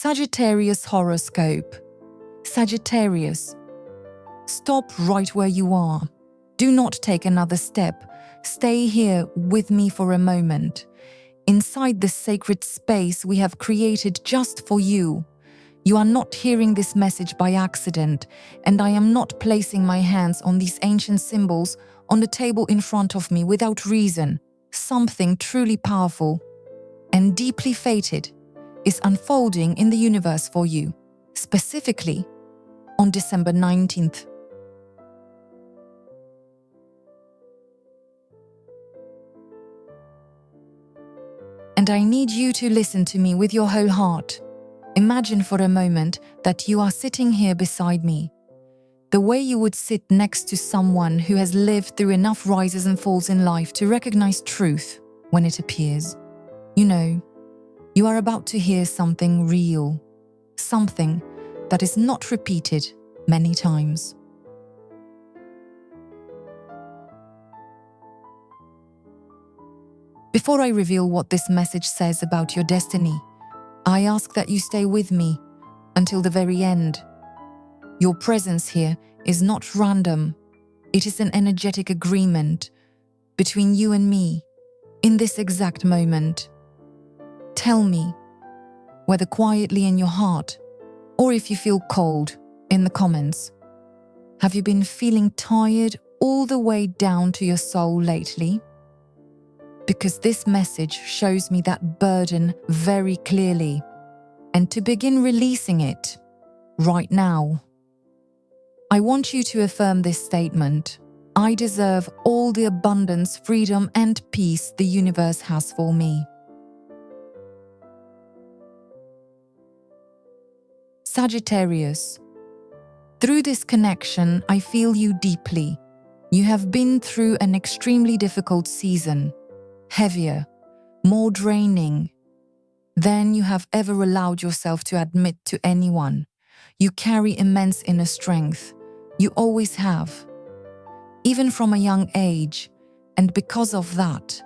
Sagittarius horoscope. Sagittarius, stop right where you are. Do not take another step. Stay here with me for a moment. Inside this sacred space we have created just for you. You are not hearing this message by accident, and I am not placing my hands on these ancient symbols on the table in front of me without reason. Something truly powerful and deeply fated is unfolding in the universe for you, specifically on December 19th. And I need you to listen to me with your whole heart. Imagine for a moment that you are sitting here beside me, the way you would sit next to someone who has lived through enough rises and falls in life to recognize truth when it appears. You know, you are about to hear something real, something that is not repeated many times. Before I reveal what this message says about your destiny, I ask that you stay with me until the very end. Your presence here is not random. It is an energetic agreement between you and me in this exact moment. Tell me, whether quietly in your heart or if you feel cold, in the comments. Have you been feeling tired all the way down to your soul lately? Because this message shows me that burden very clearly, and to begin releasing it right now. I want you to affirm this statement. I deserve all the abundance, freedom, and peace the universe has for me. Sagittarius, through this connection, I feel you deeply. You have been through an extremely difficult season, heavier, more draining than you have ever allowed yourself to admit to anyone. You carry immense inner strength. You always have, even from a young age, and because of that,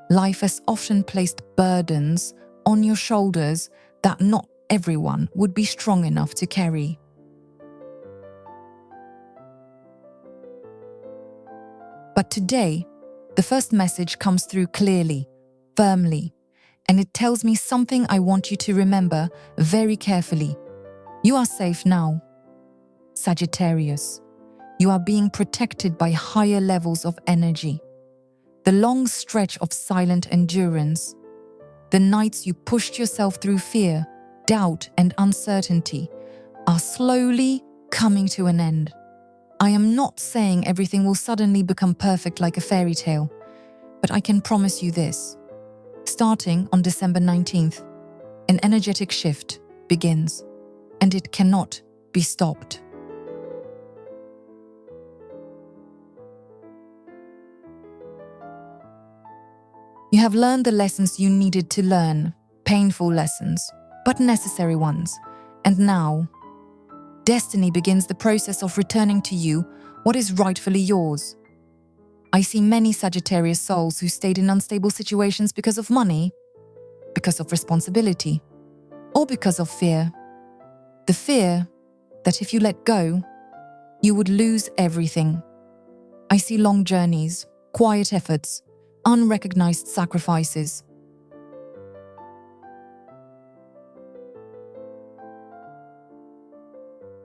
life has often placed burdens on your shoulders that not everyone would be strong enough to carry. But today, the first message comes through clearly, firmly, and it tells me something I want you to remember very carefully. You are safe now, Sagittarius. You are being protected by higher levels of energy. The long stretch of silent endurance, the nights you pushed yourself through fear, doubt, and uncertainty are slowly coming to an end. I am not saying everything will suddenly become perfect like a fairy tale, but I can promise you this. Starting on December 19th, an energetic shift begins, and it cannot be stopped. You have learned the lessons you needed to learn, painful lessons, but necessary ones, and now, destiny begins the process of returning to you what is rightfully yours. I see many Sagittarius souls who stayed in unstable situations because of money, because of responsibility, or because of fear. The fear that if you let go, you would lose everything. I see long journeys, quiet efforts, unrecognized sacrifices.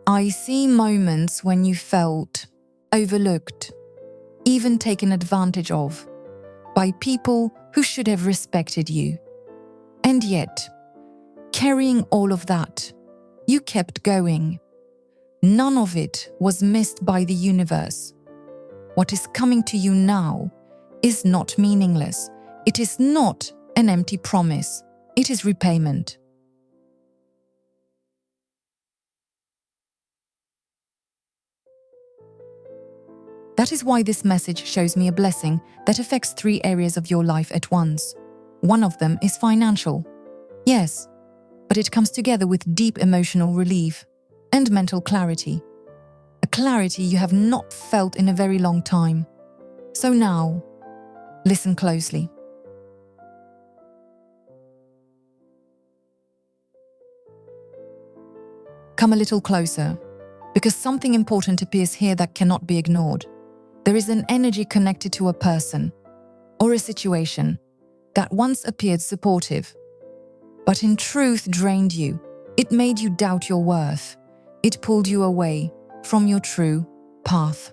I see moments when you felt overlooked, even taken advantage of, by people who should have respected you. And yet, carrying all of that, you kept going. None of it was missed by the universe. What is coming to you now is not meaningless. It is not an empty promise. It is repayment. That is why this message shows me a blessing that affects 3 areas of your life at once. One of them is financial. Yes, but it comes together with deep emotional relief and mental clarity. A clarity you have not felt in a very long time. So now, listen closely. Come a little closer, because something important appears here that cannot be ignored. There is an energy connected to a person or a situation that once appeared supportive, but in truth drained you. It made you doubt your worth. It pulled you away from your true path.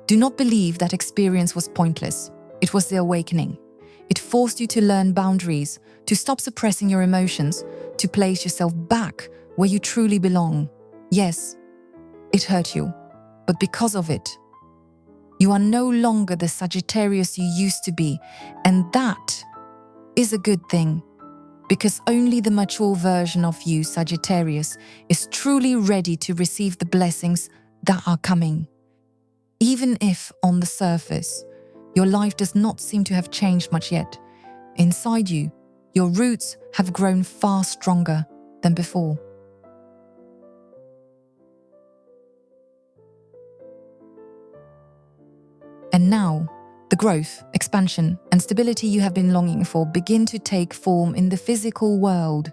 Do not believe that experience was pointless. It was the awakening. It forced you to learn boundaries, to stop suppressing your emotions, to place yourself back where you truly belong. Yes, it hurt you, but because of it, you are no longer the Sagittarius you used to be, and that is a good thing, because only the mature version of you, Sagittarius, is truly ready to receive the blessings that are coming. Even if, on the surface, your life does not seem to have changed much yet, inside you, your roots have grown far stronger than before. And now, the growth, expansion, and stability you have been longing for begin to take form in the physical world.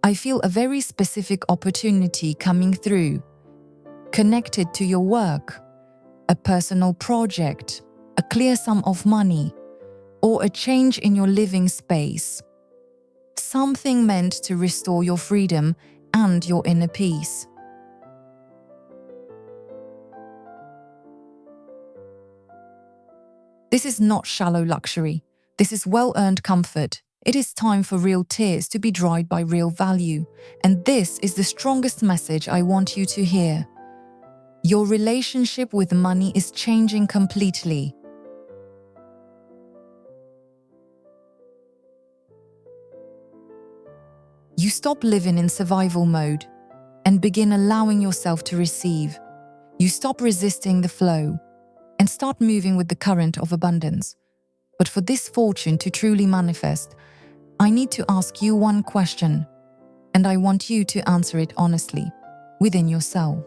I feel a very specific opportunity coming through, connected to your work, a personal project, a clear sum of money, or a change in your living space. Something meant to restore your freedom and your inner peace. This is not shallow luxury. This is well-earned comfort. It is time for real tears to be dried by real value. And this is the strongest message I want you to hear. Your relationship with money is changing completely. You stop living in survival mode and begin allowing yourself to receive. You stop resisting the flow and start moving with the current of abundance. But for this fortune to truly manifest, I need to ask you one question, and I want you to answer it honestly, within yourself.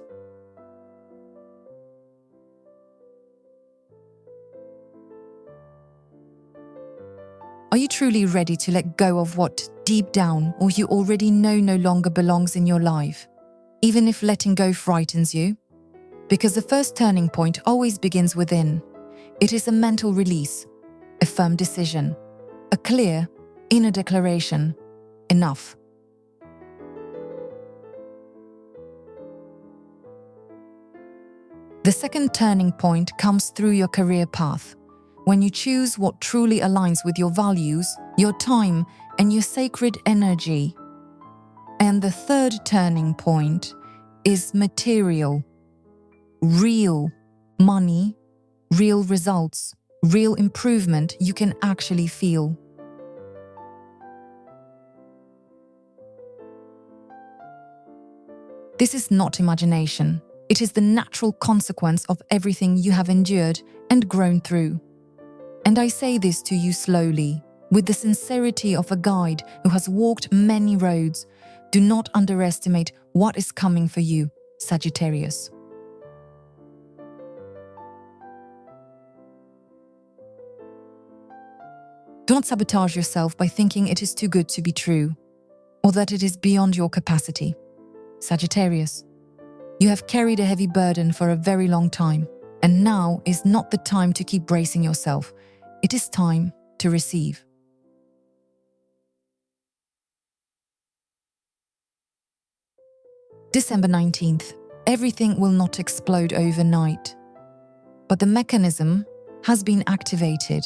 Are you truly ready to let go of what, deep down, or you already know no longer belongs in your life, even if letting go frightens you? Because the first turning point always begins within. It is a mental release, a firm decision, a clear inner declaration. Enough. The second turning point comes through your career path, when you choose what truly aligns with your values, your time, and your sacred energy. And the third turning point is material. Real money, real results, real improvement you can actually feel. This is not imagination. It is the natural consequence of everything you have endured and grown through. And I say this to you slowly, with the sincerity of a guide who has walked many roads. Do not underestimate what is coming for you, Sagittarius. Do not sabotage yourself by thinking it is too good to be true, or that it is beyond your capacity. Sagittarius, you have carried a heavy burden for a very long time, and now is not the time to keep bracing yourself. It is time to receive. December 19th. Everything will not explode overnight, but the mechanism has been activated.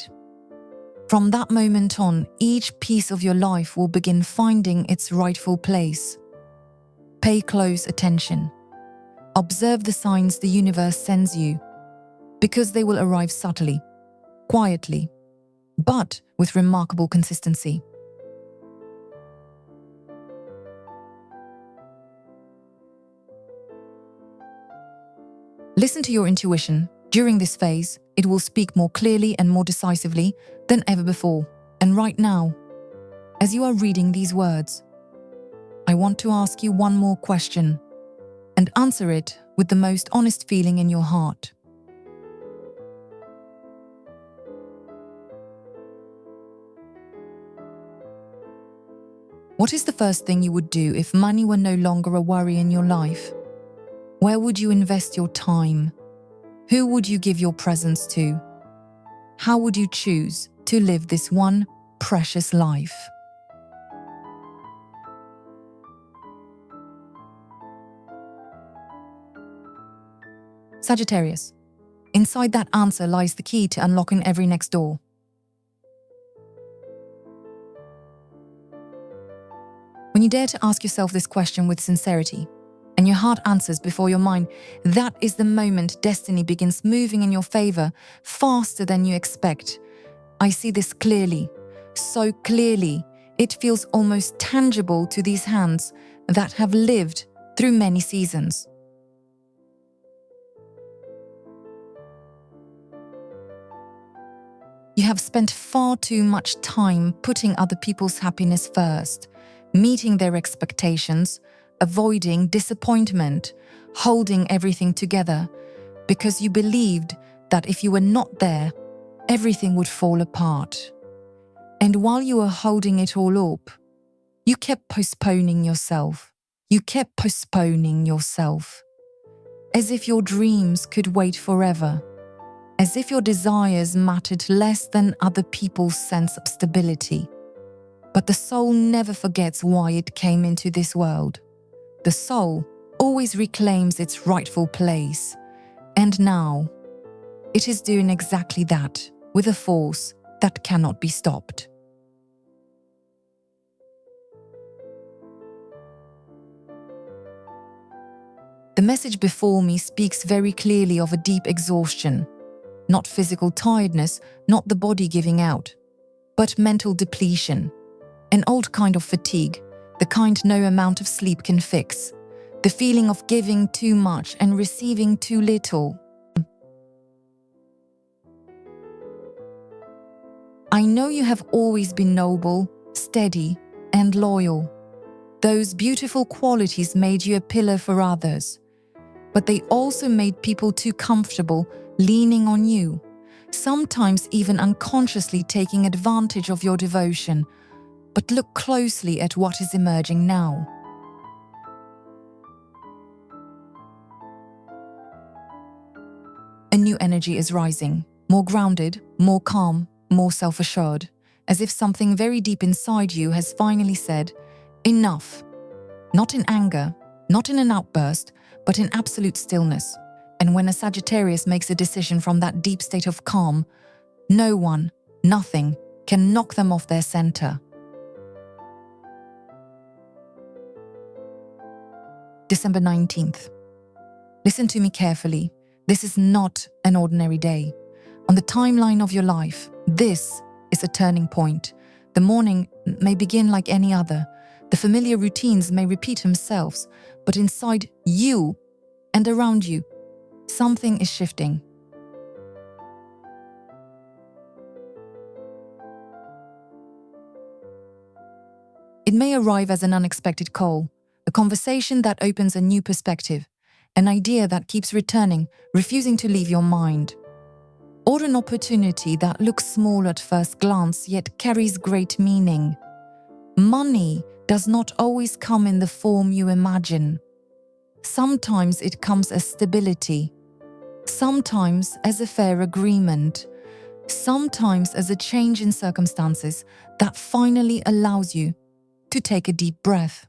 From that moment on, each piece of your life will begin finding its rightful place. Pay close attention. Observe the signs the universe sends you, because they will arrive subtly, quietly, but with remarkable consistency. Listen to your intuition. During this phase, it will speak more clearly and more decisively than ever before. And right now, as you are reading these words, I want to ask you one more question, and answer it with the most honest feeling in your heart. What is the first thing you would do if money were no longer a worry in your life? Where would you invest your time? Who would you give your presence to? How would you choose to live this one precious life? Sagittarius. Inside that answer lies the key to unlocking every next door. When you dare to ask yourself this question with sincerity, and your heart answers before your mind, that is the moment destiny begins moving in your favor faster than you expect. I see this clearly, so clearly, it feels almost tangible to these hands that have lived through many seasons. You have spent far too much time putting other people's happiness first, meeting their expectations, avoiding disappointment, holding everything together, because you believed that if you were not there, everything would fall apart. And while you were holding it all up, you kept postponing yourself. You kept postponing yourself. As if your dreams could wait forever. As if your desires mattered less than other people's sense of stability. But the soul never forgets why it came into this world. The soul always reclaims its rightful place. And now, it is doing exactly that with a force that cannot be stopped. The message before me speaks very clearly of a deep exhaustion. Not physical tiredness, not the body giving out, but mental depletion. An old kind of fatigue, the kind no amount of sleep can fix. The feeling of giving too much and receiving too little. I know you have always been noble, steady, and loyal. Those beautiful qualities made you a pillar for others. But they also made people too comfortable leaning on you, sometimes even unconsciously taking advantage of your devotion. But look closely at what is emerging now. A new energy is rising, more grounded, more calm, more self-assured, as if something very deep inside you has finally said, enough. Not in anger, not in an outburst, but in absolute stillness. And when a Sagittarius makes a decision from that deep state of calm, no one, nothing, can knock them off their center. December 19th. Listen to me carefully. This is not an ordinary day. On the timeline of your life, this is a turning point. The morning may begin like any other. The familiar routines may repeat themselves, but inside you and around you, something is shifting. It may arrive as an unexpected call, a conversation that opens a new perspective, an idea that keeps returning, refusing to leave your mind. Or an opportunity that looks small at first glance yet carries great meaning. Money does not always come in the form you imagine. Sometimes it comes as stability, sometimes as a fair agreement, sometimes as a change in circumstances that finally allows you to take a deep breath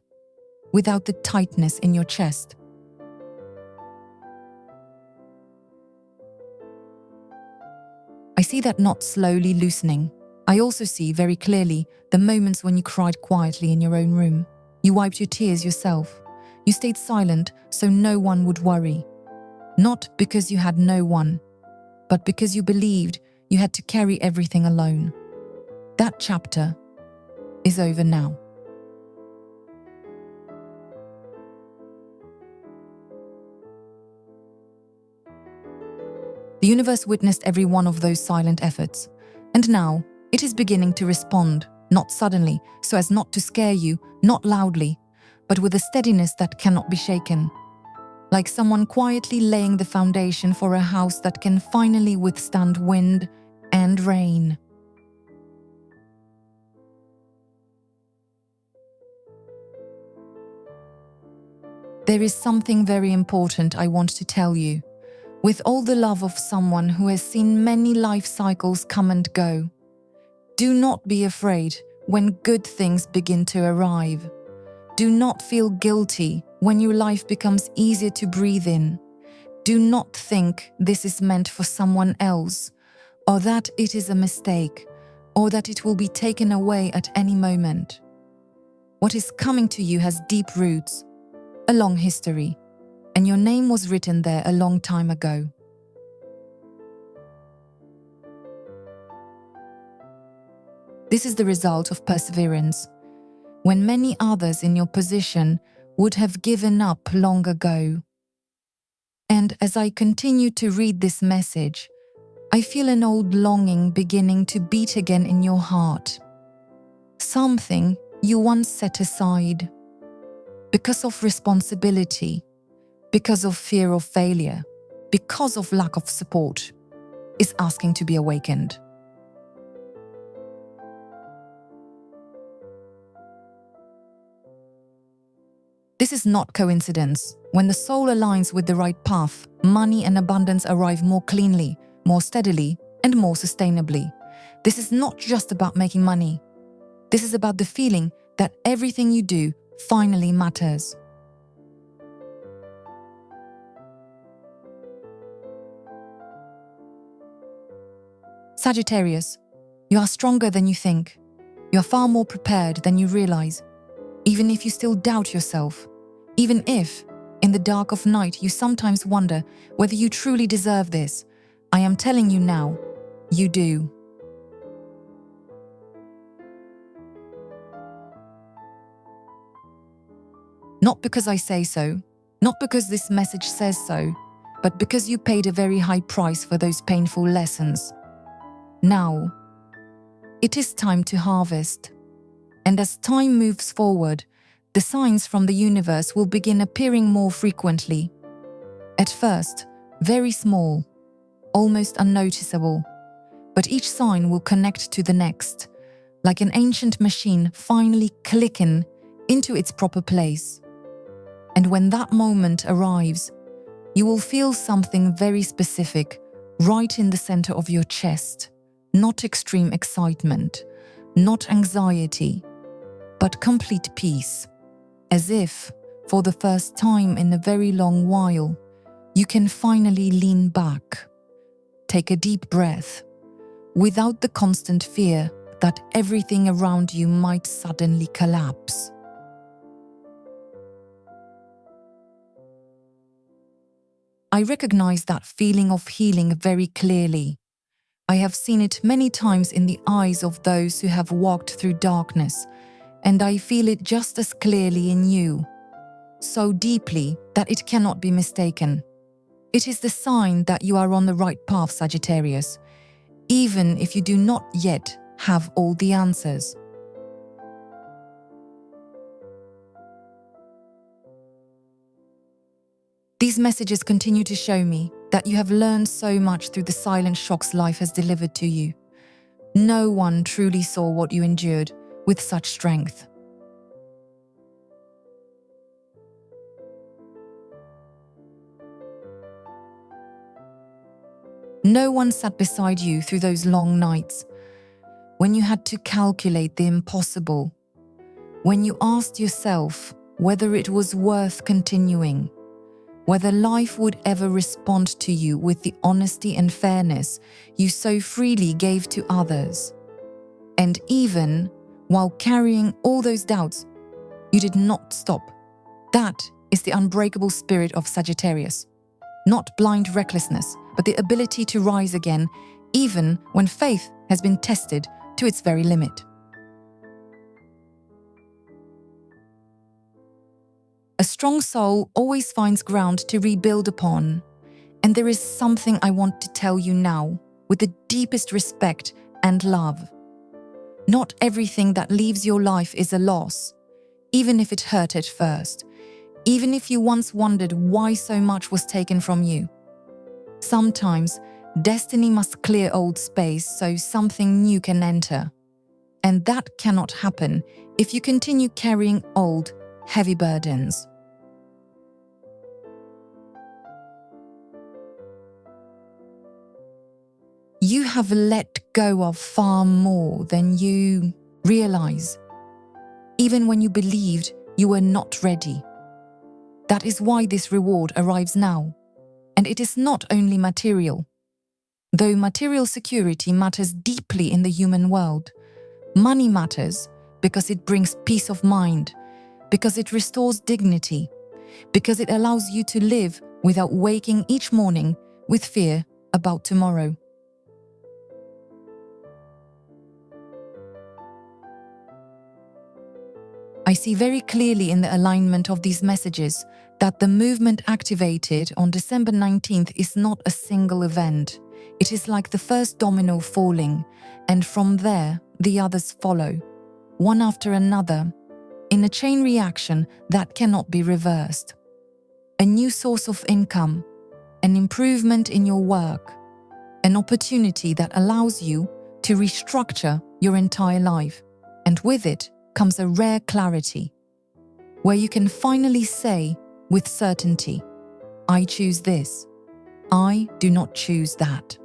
without the tightness in your chest. I see that knot slowly loosening. I also see very clearly the moments when you cried quietly in your own room. You wiped your tears yourself. You stayed silent so no one would worry. Not because you had no one, but because you believed you had to carry everything alone. That chapter is over now. The universe witnessed every one of those silent efforts, and now it is beginning to respond, not suddenly, so as not to scare you, not loudly, but with a steadiness that cannot be shaken. Like someone quietly laying the foundation for a house that can finally withstand wind and rain. There is something very important I want to tell you, with all the love of someone who has seen many life cycles come and go. Do not be afraid when good things begin to arrive. Do not feel guilty when your life becomes easier to breathe in. Do not think this is meant for someone else, or that it is a mistake, or that it will be taken away at any moment. What is coming to you has deep roots, a long history, and your name was written there a long time ago. This is the result of perseverance, when many others in your position would have given up long ago. And as I continue to read this message, I feel an old longing beginning to beat again in your heart. Something you once set aside, because of responsibility, because of fear of failure, because of lack of support, is asking to be awakened. This is not coincidence. When the soul aligns with the right path, money and abundance arrive more cleanly, more steadily, and more sustainably. This is not just about making money. This is about the feeling that everything you do finally matters. Sagittarius, you are stronger than you think. You are far more prepared than you realize. Even if you still doubt yourself, even if, in the dark of night, you sometimes wonder whether you truly deserve this, I am telling you now, you do. Not because I say so, not because this message says so, but because you paid a very high price for those painful lessons. Now, it is time to harvest. And as time moves forward, the signs from the universe will begin appearing more frequently. At first, very small, almost unnoticeable, but each sign will connect to the next, like an ancient machine finally clicking into its proper place. And when that moment arrives, you will feel something very specific right in the center of your chest. Not extreme excitement, not anxiety, but complete peace. As if, for the first time in a very long while, you can finally lean back, take a deep breath, without the constant fear that everything around you might suddenly collapse. I recognize that feeling of healing very clearly. I have seen it many times in the eyes of those who have walked through darkness, and I feel it just as clearly in you, so deeply that it cannot be mistaken. It is the sign that you are on the right path, Sagittarius, even if you do not yet have all the answers. These messages continue to show me that you have learned so much through the silent shocks life has delivered to you. No one truly saw what you endured with such strength. No one sat beside you through those long nights, when you had to calculate the impossible, when you asked yourself whether it was worth continuing, whether life would ever respond to you with the honesty and fairness you so freely gave to others. And even while carrying all those doubts, you did not stop. That is the unbreakable spirit of Sagittarius. Not blind recklessness, but the ability to rise again, even when faith has been tested to its very limit. A strong soul always finds ground to rebuild upon, and there is something I want to tell you now, with the deepest respect and love. Not everything that leaves your life is a loss, even if it hurt at first, even if you once wondered why so much was taken from you. Sometimes, destiny must clear old space so something new can enter. And that cannot happen if you continue carrying old, heavy burdens. You have let go of far more than you realize, even when you believed you were not ready. That is why this reward arrives now, and it is not only material. Though material security matters deeply in the human world, money matters because it brings peace of mind, because it restores dignity, because it allows you to live without waking each morning with fear about tomorrow. I see very clearly in the alignment of these messages that the movement activated on December 19th is not a single event. It is like the first domino falling, and from there the others follow, one after another, in a chain reaction that cannot be reversed. A new source of income, an improvement in your work, an opportunity that allows you to restructure your entire life, and with it comes a rare clarity, where you can finally say with certainty, I choose this, I do not choose that.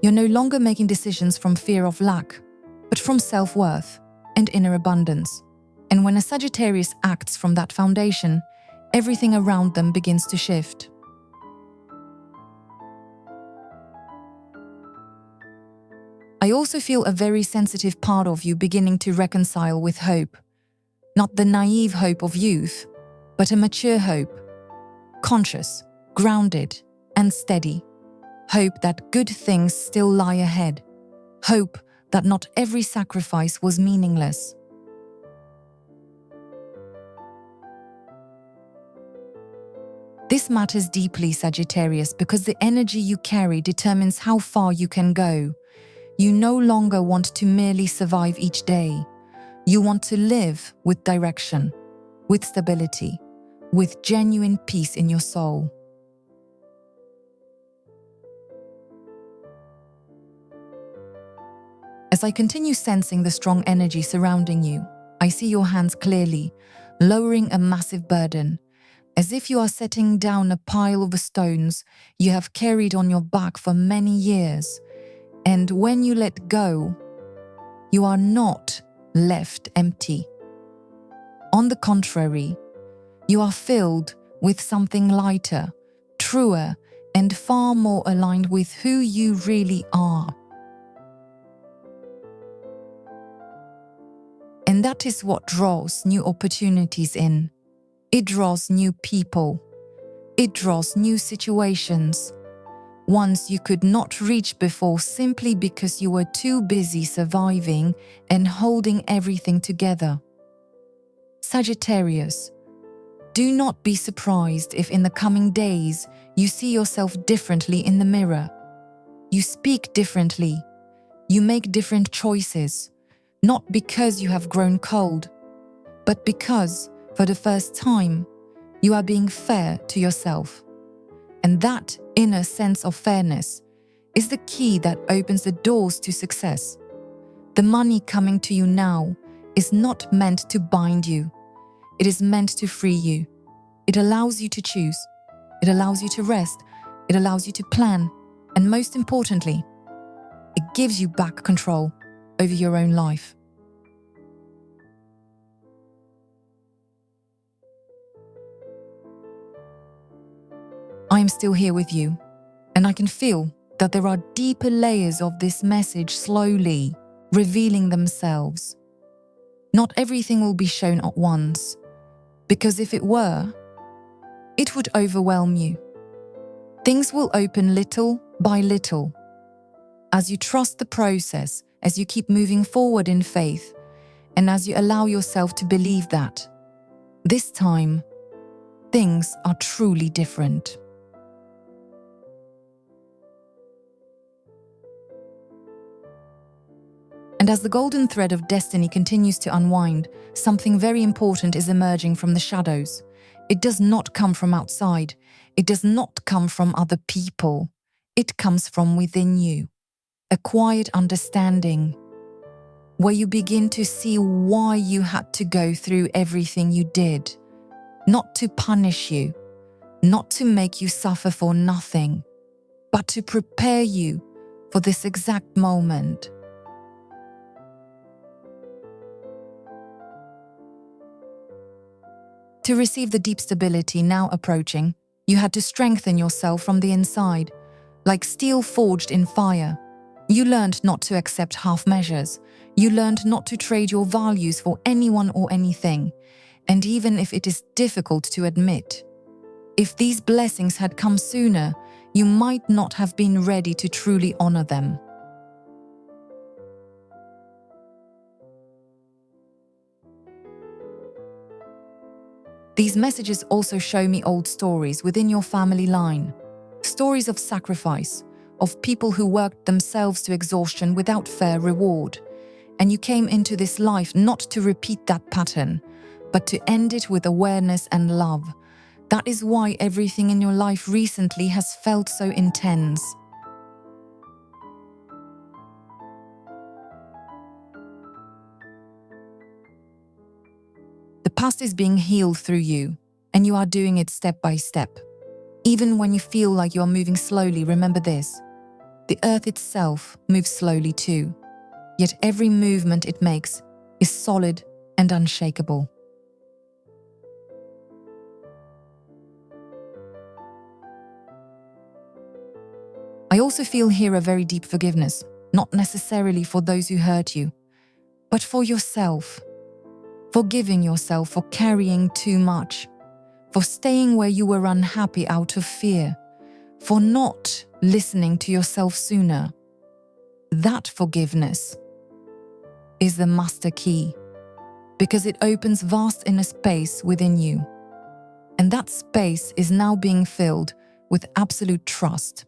You're no longer making decisions from fear of lack, but from self-worth and inner abundance. And when a Sagittarius acts from that foundation, everything around them begins to shift. I also feel a very sensitive part of you beginning to reconcile with hope. Not the naive hope of youth, but a mature hope. Conscious, grounded, and steady. Hope that good things still lie ahead. Hope that not every sacrifice was meaningless. This matters deeply, Sagittarius, because the energy you carry determines how far you can go. You no longer want to merely survive each day. You want to live with direction, with stability, with genuine peace in your soul. As I continue sensing the strong energy surrounding you, I see your hands clearly, lowering a massive burden, as if you are setting down a pile of stones you have carried on your back for many years. And when you let go, you are not left empty. On the contrary, you are filled with something lighter, truer, and far more aligned with who you really are. And that is what draws new opportunities in. It draws new people. It draws new situations. Ones you could not reach before simply because you were too busy surviving and holding everything together. Sagittarius, do not be surprised if in the coming days you see yourself differently in the mirror. You speak differently. You make different choices. Not because you have grown cold, but because, for the first time, you are being fair to yourself. And that inner sense of fairness is the key that opens the doors to success. The money coming to you now is not meant to bind you. It is meant to free you. It allows you to choose. It allows you to rest. It allows you to plan. And most importantly, it gives you back control over your own life. I am still here with you, and I can feel that there are deeper layers of this message slowly revealing themselves. Not everything will be shown at once, because if it were, it would overwhelm you. Things will open little by little. As you trust the process, as you keep moving forward in faith, and as you allow yourself to believe that, this time, things are truly different. And as the golden thread of destiny continues to unwind, something very important is emerging from the shadows. It does not come from outside. It does not come from other people. It comes from within you. A quiet understanding, where you begin to see why you had to go through everything you did. Not to punish you, not to make you suffer for nothing, but to prepare you for this exact moment. To receive the deep stability now approaching, you had to strengthen yourself from the inside, like steel forged in fire. You learned not to accept half measures. You learned not to trade your values for anyone or anything, and even if it is difficult to admit. If these blessings had come sooner, you might not have been ready to truly honor them. These messages also show me old stories within your family line. Stories of sacrifice, of people who worked themselves to exhaustion without fair reward. And you came into this life not to repeat that pattern, but to end it with awareness and love. That is why everything in your life recently has felt so intense. The past is being healed through you, and you are doing it step by step. Even when you feel like you are moving slowly, remember this: the earth itself moves slowly too, yet every movement it makes is solid and unshakable. I also feel here a very deep forgiveness, not necessarily for those who hurt you, but for yourself. Forgiving yourself for carrying too much, for staying where you were unhappy out of fear, for not listening to yourself sooner. That forgiveness is the master key, because it opens vast inner space within you. And that space is now being filled with absolute trust.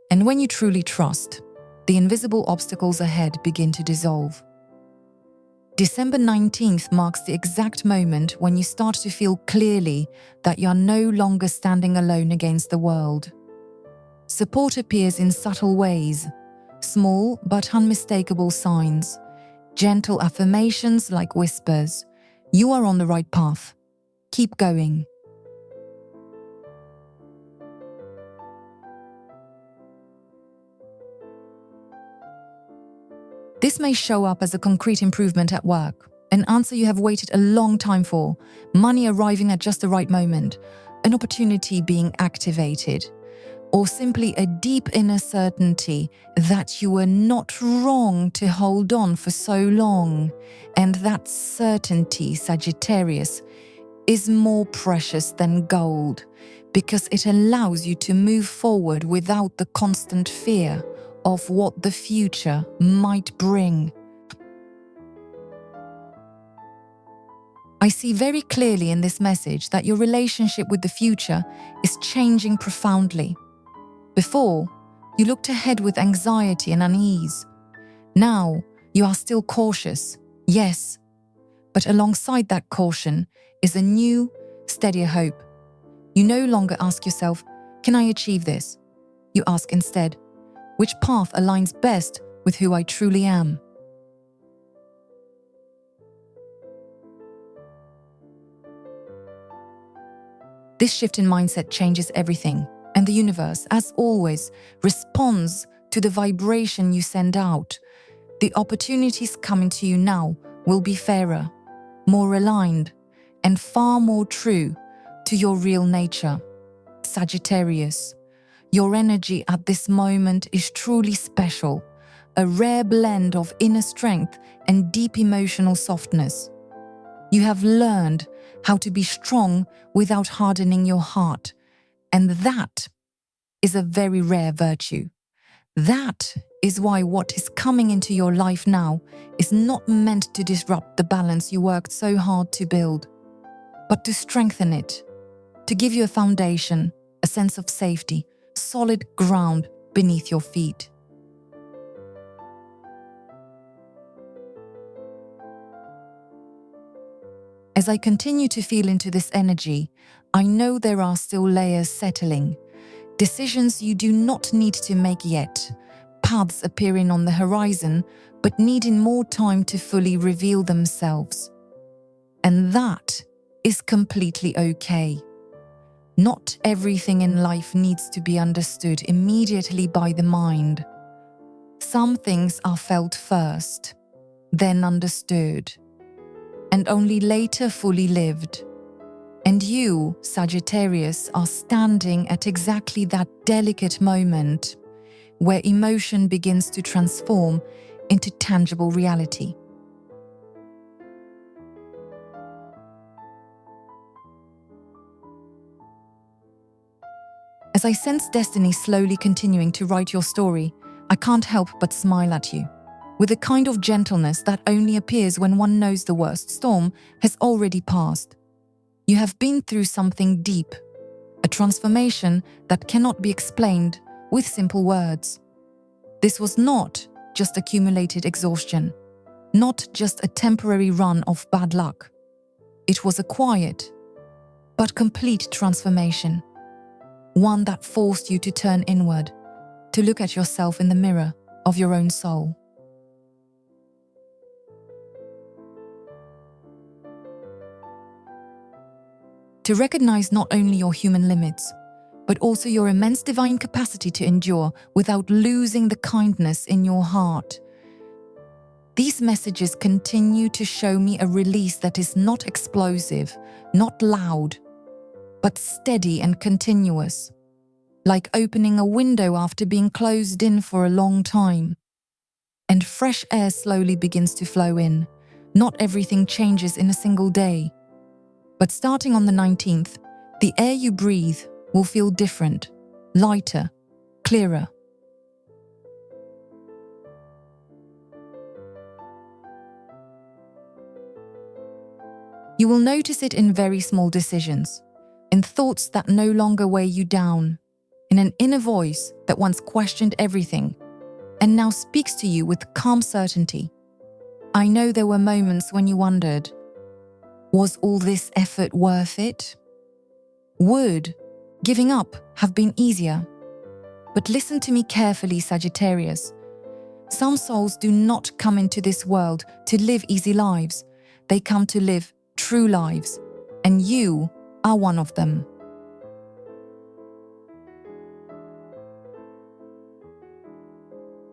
And when you truly trust, the invisible obstacles ahead begin to dissolve. December 19th marks the exact moment when you start to feel clearly that you are no longer standing alone against the world. Support appears in subtle ways, small but unmistakable signs, gentle affirmations like whispers. You are on the right path. Keep going. This may show up as a concrete improvement at work, an answer you have waited a long time for, money arriving at just the right moment, an opportunity being activated, or simply a deep inner certainty that you were not wrong to hold on for so long. And that certainty, Sagittarius, is more precious than gold, because it allows you to move forward without the constant fear of what the future might bring. I see very clearly in this message that your relationship with the future is changing profoundly. Before, you looked ahead with anxiety and unease. Now, you are still cautious, yes, but alongside that caution is a new, steadier hope. You no longer ask yourself, "Can I achieve this?" You ask instead, "Which path aligns best with who I truly am?" This shift in mindset changes everything, and the universe, as always, responds to the vibration you send out. The opportunities coming to you now will be fairer, more aligned, and far more true to your real nature. Sagittarius, your energy at this moment is truly special, a rare blend of inner strength and deep emotional softness. You have learned how to be strong without hardening your heart, and that is a very rare virtue. That is why what is coming into your life now is not meant to disrupt the balance you worked so hard to build, but to strengthen it, to give you a foundation, a sense of safety, solid ground beneath your feet. As I continue to feel into this energy, I know there are still layers settling, decisions you do not need to make yet, paths appearing on the horizon but needing more time to fully reveal themselves. And that is completely okay. Not everything in life needs to be understood immediately by the mind. Some things are felt first, then understood, and only later fully lived. And you, Sagittarius, are standing at exactly that delicate moment where emotion begins to transform into tangible reality. As I sense destiny slowly continuing to write your story, I can't help but smile at you, with a kind of gentleness that only appears when one knows the worst storm has already passed. You have been through something deep, a transformation that cannot be explained with simple words. This was not just accumulated exhaustion, not just a temporary run of bad luck. It was a quiet, but complete transformation. One that forced you to turn inward, to look at yourself in the mirror of your own soul. To recognize not only your human limits, but also your immense divine capacity to endure without losing the kindness in your heart. These messages continue to show me a release that is not explosive, not loud, but steady and continuous, like opening a window after being closed in for a long time. And fresh air slowly begins to flow in. Not everything changes in a single day. But starting on the 19th, the air you breathe will feel different, lighter, clearer. You will notice it in very small decisions, in thoughts that no longer weigh you down, in an inner voice that once questioned everything and now speaks to you with calm certainty. I know there were moments when you wondered, was all this effort worth it? Would giving up have been easier? But listen to me carefully, Sagittarius. Some souls do not come into this world to live easy lives. They come to live true lives, and you are one of them.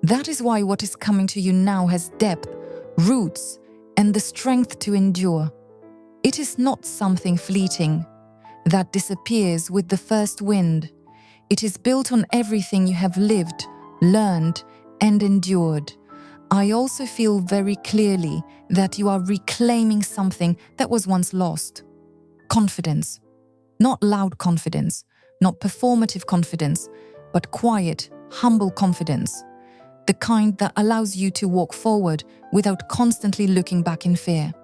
That is why what is coming to you now has depth, roots, and the strength to endure. It is not something fleeting that disappears with the first wind. It is built on everything you have lived, learned, and endured. I also feel very clearly that you are reclaiming something that was once lost. Confidence. Not loud confidence, not performative confidence, but quiet, humble confidence. The kind that allows you to walk forward without constantly looking back in fear.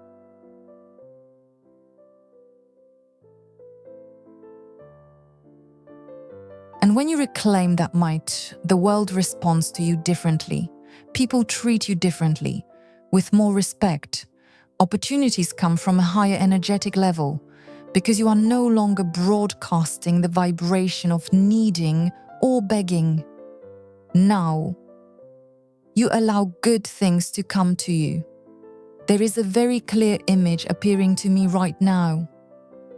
And when you reclaim that might, the world responds to you differently. People treat you differently, with more respect. Opportunities come from a higher energetic level, because you are no longer broadcasting the vibration of needing or begging. Now, you allow good things to come to you. There is a very clear image appearing to me right now.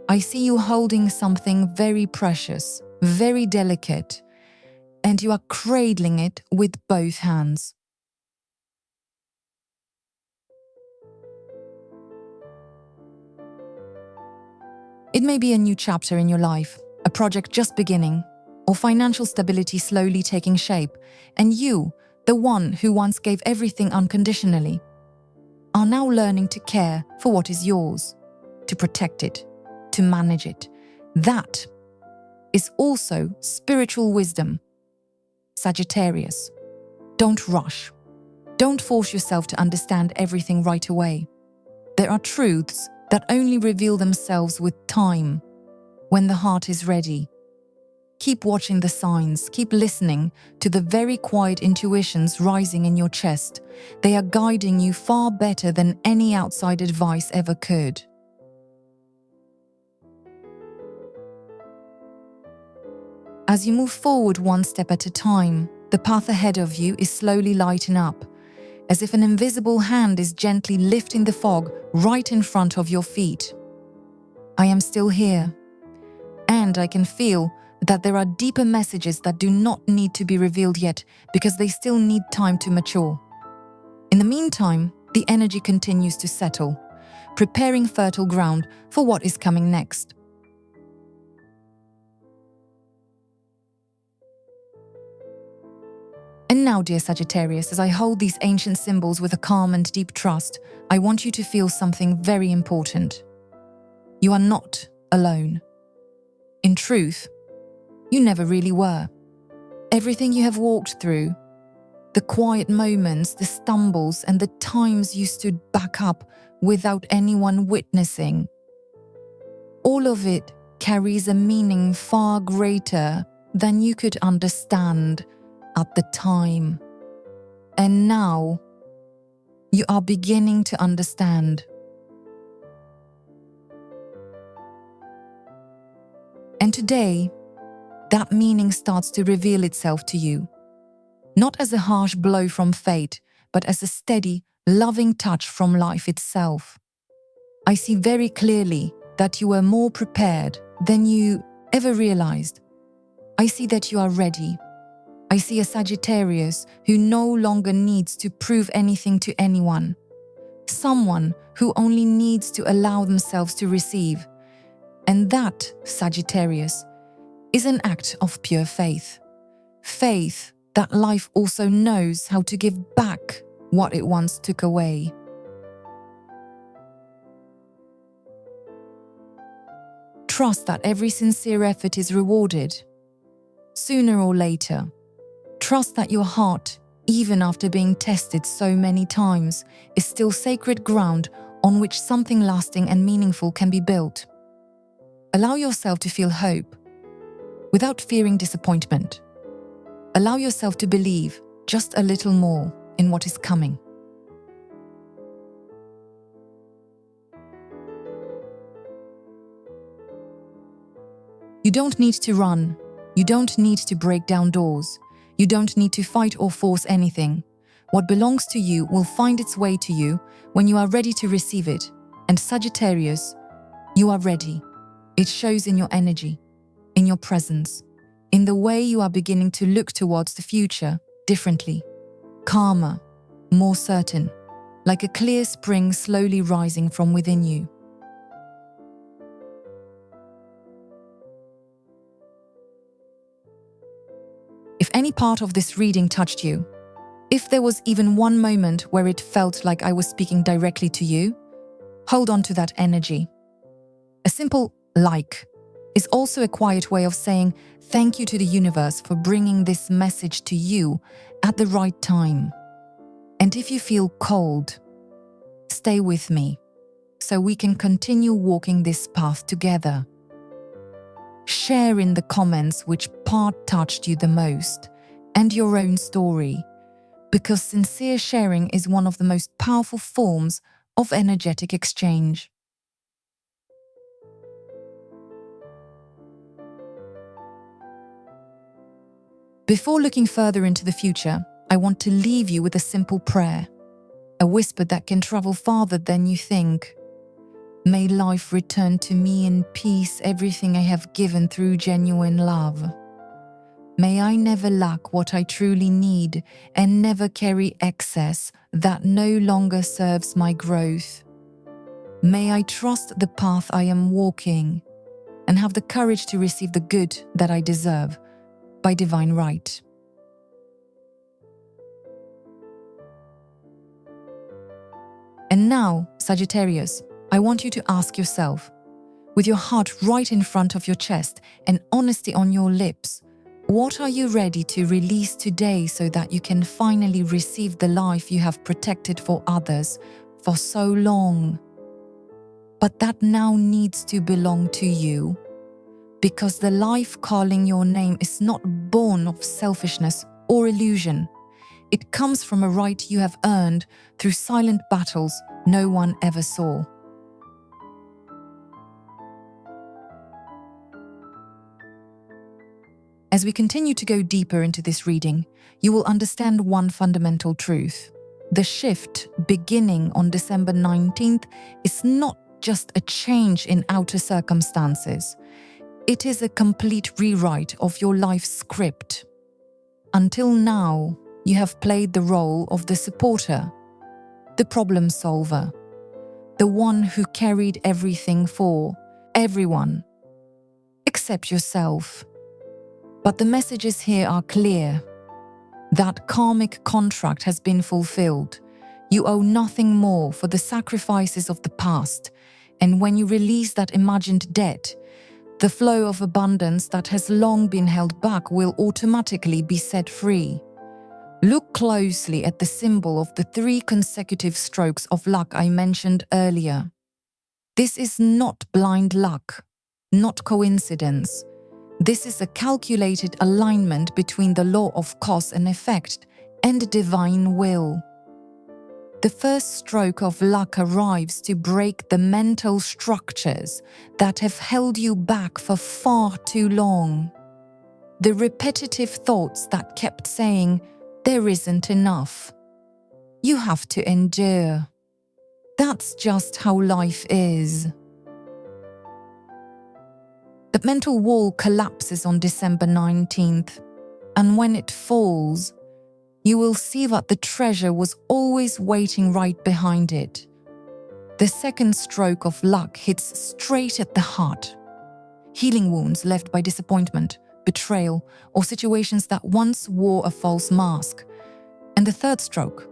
I see you holding something very precious, very delicate, and you are cradling it with both hands. It may be a new chapter in your life, a project just beginning, or financial stability slowly taking shape, and you, the one who once gave everything unconditionally, are now learning to care for what is yours, to protect it, to manage it. That is also spiritual wisdom. Sagittarius, don't rush. Don't force yourself to understand everything right away. There are truths that only reveal themselves with time, when the heart is ready. Keep watching the signs, keep listening to the very quiet intuitions rising in your chest. They are guiding you far better than any outside advice ever could. As you move forward one step at a time, the path ahead of you is slowly lighting up, as if an invisible hand is gently lifting the fog right in front of your feet. I am still here, and I can feel that there are deeper messages that do not need to be revealed yet because they still need time to mature. In the meantime, the energy continues to settle, preparing fertile ground for what is coming next. And now, dear Sagittarius, as I hold these ancient symbols with a calm and deep trust, I want you to feel something very important. You are not alone. In truth, you never really were. Everything you have walked through, the quiet moments, the stumbles, and the times you stood back up without anyone witnessing, all of it carries a meaning far greater than you could understand at the time. And now, you are beginning to understand. And today, that meaning starts to reveal itself to you, not as a harsh blow from fate, but as a steady, loving touch from life itself. I see very clearly that you were more prepared than you ever realized. I see that you are ready. I see a Sagittarius who no longer needs to prove anything to anyone. Someone who only needs to allow themselves to receive. And that, Sagittarius, is an act of pure faith. Faith that life also knows how to give back what it once took away. Trust that every sincere effort is rewarded, sooner or later. Trust that your heart, even after being tested so many times, is still sacred ground on which something lasting and meaningful can be built. Allow yourself to feel hope, without fearing disappointment. Allow yourself to believe just a little more in what is coming. You don't need to run. You don't need to break down doors. You don't need to fight or force anything. What belongs to you will find its way to you when you are ready to receive it. And Sagittarius, you are ready. It shows in your energy, in your presence, in the way you are beginning to look towards the future differently, calmer, more certain, like a clear spring slowly rising from within you. If any part of this reading touched you, if there was even one moment where it felt like I was speaking directly to you, hold on to that energy. A simple like is also a quiet way of saying thank you to the universe for bringing this message to you at the right time. And if you feel cold, stay with me so we can continue walking this path together. Share in the comments which part touched you the most and your own story, because sincere sharing is one of the most powerful forms of energetic exchange. Before looking further into the future, I want to leave you with a simple prayer, a whisper that can travel farther than you think. May life return to me in peace everything I have given through genuine love. May I never lack what I truly need and never carry excess that no longer serves my growth. May I trust the path I am walking and have the courage to receive the good that I deserve by divine right. And now, Sagittarius, I want you to ask yourself, with your heart right in front of your chest and honesty on your lips, what are you ready to release today so that you can finally receive the life you have protected for others for so long, but that now needs to belong to you? Because the life calling your name is not born of selfishness or illusion. It comes from a right you have earned through silent battles no one ever saw. As we continue to go deeper into this reading, you will understand one fundamental truth. The shift beginning on December 19th is not just a change in outer circumstances. It is a complete rewrite of your life script. Until now, you have played the role of the supporter, the problem solver, the one who carried everything for everyone, except yourself. But the messages here are clear. That karmic contract has been fulfilled. You owe nothing more for the sacrifices of the past, and when you release that imagined debt, the flow of abundance that has long been held back will automatically be set free. Look closely at the symbol of the 3 consecutive strokes of luck I mentioned earlier. This is not blind luck, not coincidence. This is a calculated alignment between the law of cause and effect and divine will. The first stroke of luck arrives to break the mental structures that have held you back for far too long. The repetitive thoughts that kept saying, "There isn't enough. You have to endure. That's just how life is." The mental wall collapses on December 19th, and when it falls, you will see that the treasure was always waiting right behind it. The second stroke of luck hits straight at the heart. Healing wounds left by disappointment, betrayal, or situations that once wore a false mask. And the third stroke,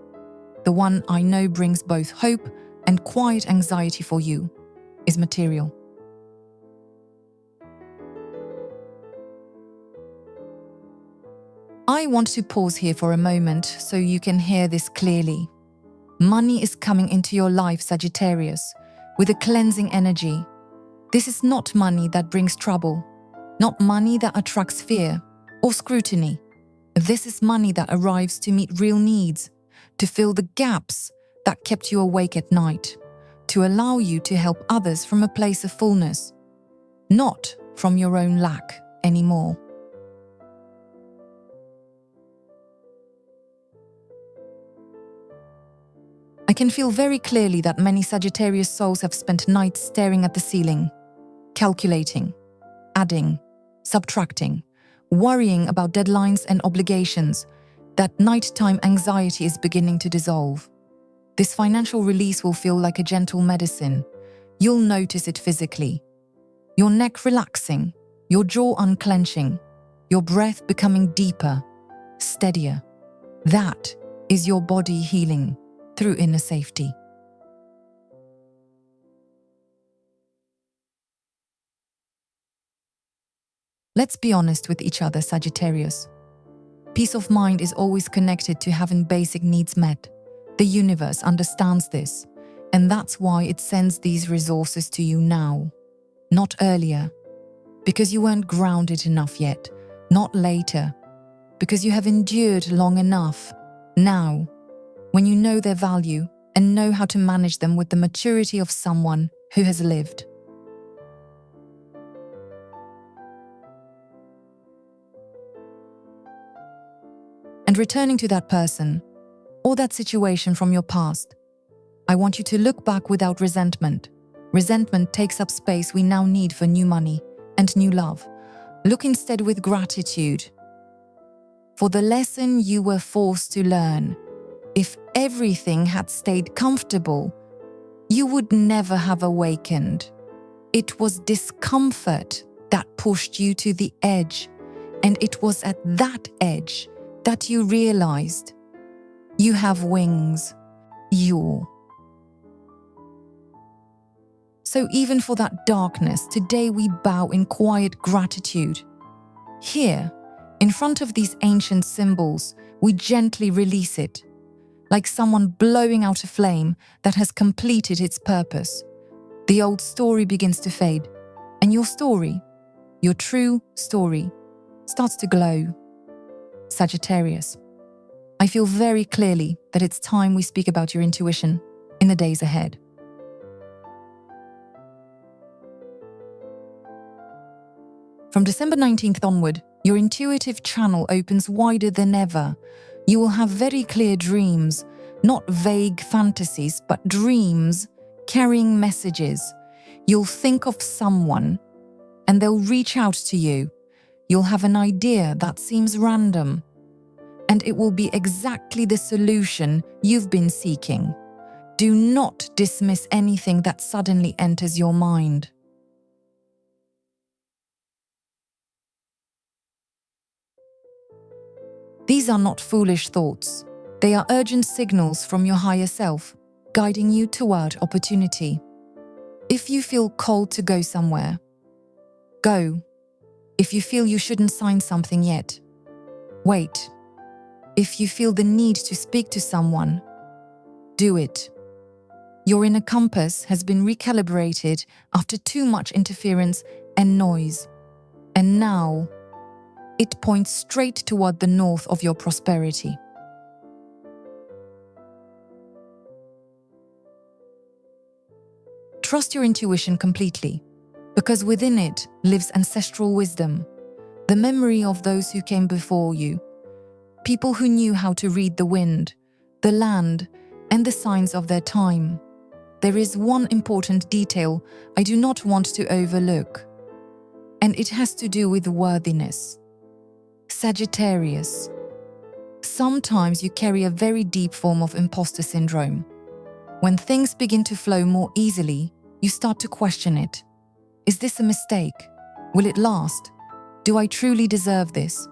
the one I know brings both hope and quiet anxiety for you, is material. I want to pause here for a moment so you can hear this clearly. Money is coming into your life, Sagittarius, with a cleansing energy. This is not money that brings trouble, not money that attracts fear or scrutiny. This is money that arrives to meet real needs, to fill the gaps that kept you awake at night, to allow you to help others from a place of fullness, not from your own lack anymore. I can feel very clearly that many Sagittarius souls have spent nights staring at the ceiling, calculating, adding, subtracting, worrying about deadlines and obligations. That nighttime anxiety is beginning to dissolve. This financial release will feel like a gentle medicine. You'll notice it physically. Your neck relaxing, your jaw unclenching, your breath becoming deeper, steadier. That is your body healing through inner safety. Let's be honest with each other, Sagittarius. Peace of mind is always connected to having basic needs met. The universe understands this, and that's why it sends these resources to you now, not earlier, because you weren't grounded enough yet, not later, because you have endured long enough. Now, when you know their value and know how to manage them with the maturity of someone who has lived. And returning to that person or that situation from your past, I want you to look back without resentment. Resentment takes up space we now need for new money and new love. Look instead with gratitude for the lesson you were forced to learn. If everything had stayed comfortable, you would never have awakened. It was discomfort that pushed you to the edge, and it was at that edge that you realized you have wings. So even for that darkness, today we bow in quiet gratitude. Here, in front of these ancient symbols, we gently release it, like someone blowing out a flame that has completed its purpose. The old story begins to fade, and your story, your true story, starts to glow. Sagittarius, I feel very clearly that it's time we speak about your intuition in the days ahead. From December 19th onward, your intuitive channel opens wider than ever. You will have very clear dreams, Not vague fantasies, but dreams carrying messages. You'll think of someone and they'll reach out to you. You'll have an idea that seems random, and it will be exactly the solution you've been seeking. Do not dismiss anything that suddenly enters your mind. These are not foolish thoughts. They are urgent signals from your higher self, guiding you toward opportunity. If you feel called to go somewhere, go. If you feel you shouldn't sign something yet, wait. If you feel the need to speak to someone, do it. Your inner compass has been recalibrated after too much interference and noise, and now it points straight toward the north of your prosperity. Trust your intuition completely, because within it lives ancestral wisdom, the memory of those who came before you, people who knew how to read the wind, the land, and the signs of their time. There is one important detail I do not want to overlook, and it has to do with worthiness. Sagittarius. Sometimes you carry a very deep form of imposter syndrome. When things begin to flow more easily, you start to question it. Is this a mistake? Will it last? Do I truly deserve this?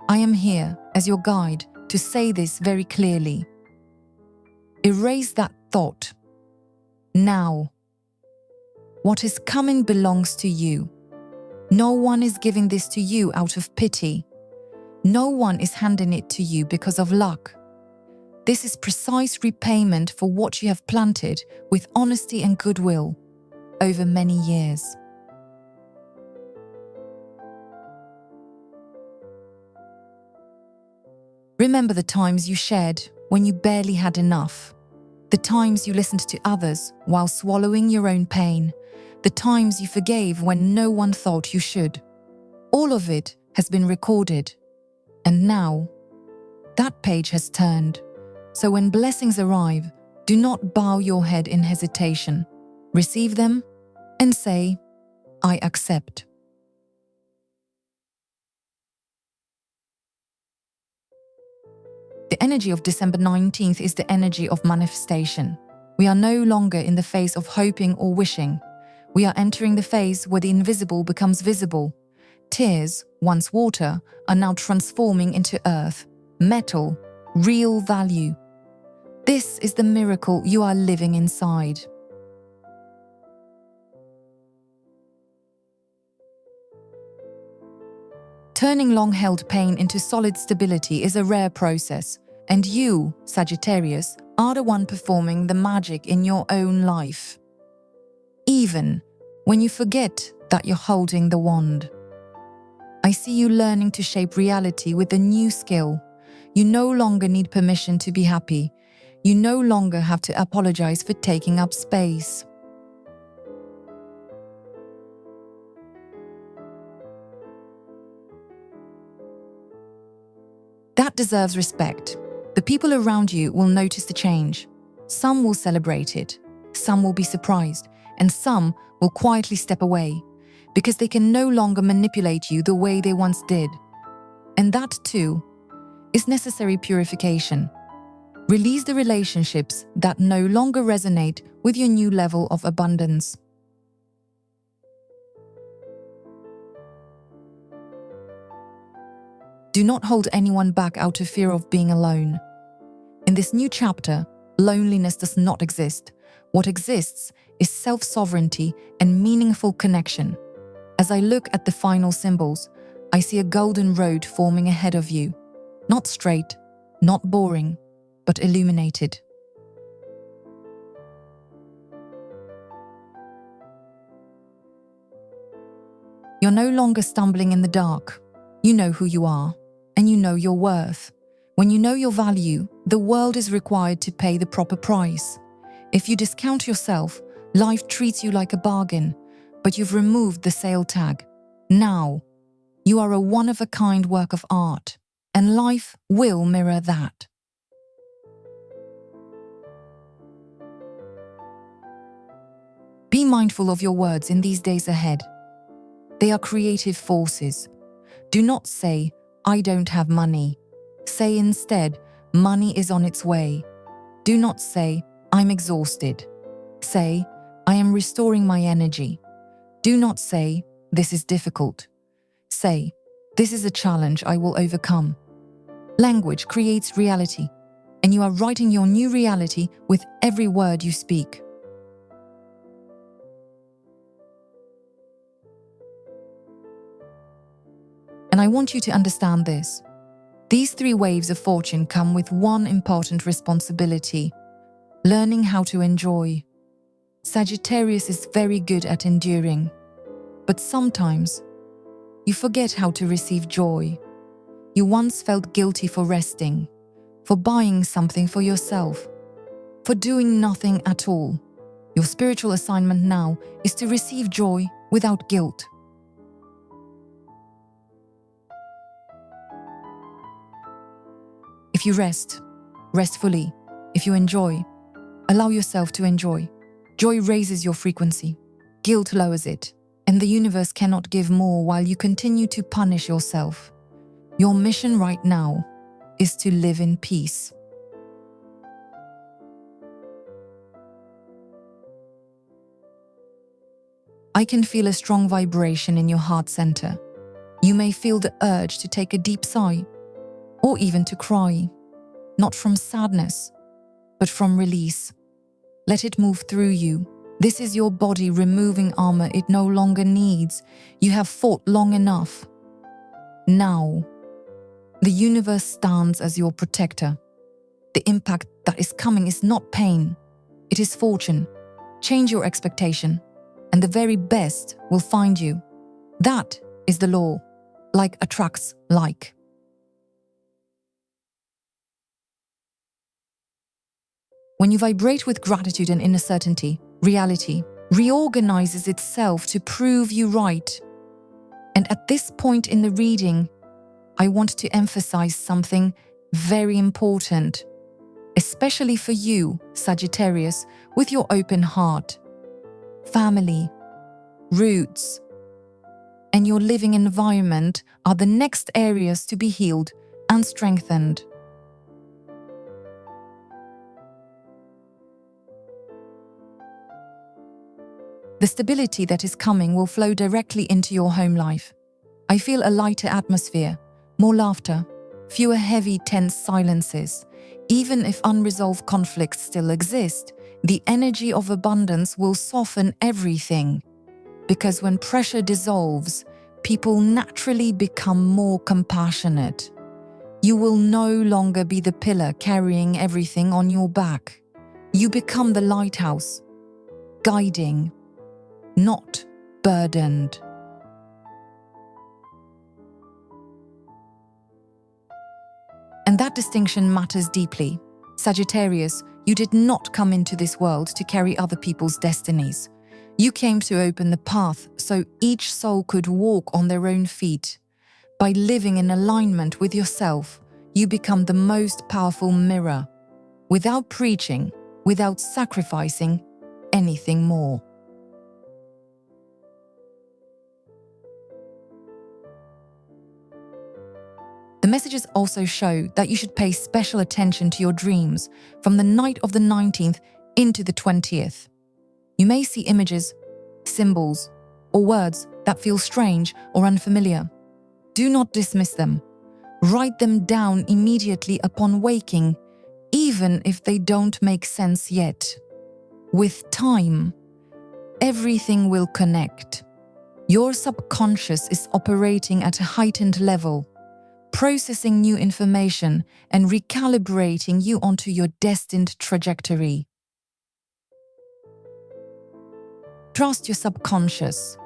I am here as your guide to say this very clearly. Erase that thought. Now, what is coming belongs to you. No one is giving this to you out of pity. No one is handing it to you because of luck. This is precise repayment for what you have planted with honesty and goodwill over many years. Remember the times you shared when you barely had enough, the times you listened to others while swallowing your own pain, the times you forgave when no one thought you should. All of it has been recorded, and now that page has turned. So when blessings arrive, do not bow your head in hesitation. Receive them and say, I accept. The energy of December 19th is the energy of manifestation. We are no longer in the phase of hoping or wishing. We are entering the phase where the invisible becomes visible. Tears, once water, are now transforming into earth, metal, real value. This is the miracle you are living inside. Turning long-held pain into solid stability is a rare process, and you, Sagittarius, are the one performing the magic in your own life. Even when you forget that you're holding the wand. I see you learning to shape reality with a new skill. You no longer need permission to be happy. You no longer have to apologize for taking up space. That deserves respect. The people around you will notice the change. Some will celebrate it, some will be surprised, and some will quietly step away because they can no longer manipulate you the way they once did. And that, too, is necessary purification. Release the relationships that no longer resonate with your new level of abundance. Do not hold anyone back out of fear of being alone. In this new chapter, loneliness does not exist. What exists is self-sovereignty and meaningful connection. As I look at the final symbols, I see a golden road forming ahead of you. Not straight, not boring, but illuminated. You're no longer stumbling in the dark. You know who you are, and you know your worth. When you know your value, the world is required to pay the proper price. If you discount yourself, life treats you like a bargain, but you've removed the sale tag. Now, you are a one-of-a-kind work of art, and life will mirror that. mindful of your words in these days ahead. They are creative forces. Do not say, "I don't have money." Say instead, "Money is on its way." Do not say, "I'm exhausted." Say, "I am restoring my energy." Do not say, "This is difficult." Say, "This is a challenge I will overcome." Language creates reality, and you are writing your new reality with every word you speak. And I want you to understand this. These 3 waves of fortune come with one important responsibility: learning how to enjoy. Sagittarius is very good at enduring, but sometimes you forget how to receive joy. You once felt guilty for resting, for buying something for yourself, for doing nothing at all. Your spiritual assignment now is to receive joy without guilt. If you rest, rest fully. If you enjoy, allow yourself to enjoy. Joy raises your frequency. Guilt lowers it. And the universe cannot give more while you continue to punish yourself. Your mission right now is to live in peace. I can feel a strong vibration in your heart center. You may feel the urge to take a deep sigh, or even to cry, not from sadness, but from release. Let it move through you. This is your body removing armor it no longer needs. You have fought long enough. Now, the universe stands as your protector. The impact that is coming is not pain, it is fortune. Change your expectation, and the very best will find you. That is the law. Like attracts like. When you vibrate with gratitude and inner certainty, reality reorganizes itself to prove you right. And at this point in the reading, I want to emphasize something very important, especially for you, Sagittarius, with your open heart. Family, roots, and your living environment are the next areas to be healed and strengthened. The stability that is coming will flow directly into your home life. I feel a lighter atmosphere, more laughter, fewer heavy, tense silences. Even if unresolved conflicts still exist, the energy of abundance will soften everything. Because when pressure dissolves, people naturally become more compassionate. You will no longer be the pillar carrying everything on your back. You become the lighthouse, guiding, not burdened. And that distinction matters deeply. Sagittarius, you did not come into this world to carry other people's destinies. You came to open the path so each soul could walk on their own feet. By living in alignment with yourself, you become the most powerful mirror, without preaching, without sacrificing anything more. The messages also show that you should pay special attention to your dreams from the night of the 19th into the 20th. You may see images, symbols, or words that feel strange or unfamiliar. Do not dismiss them. Write them down immediately upon waking, even if they don't make sense yet. With time, everything will connect. Your subconscious is operating at a heightened level, processing new information and recalibrating you onto your destined trajectory. Trust your subconscious.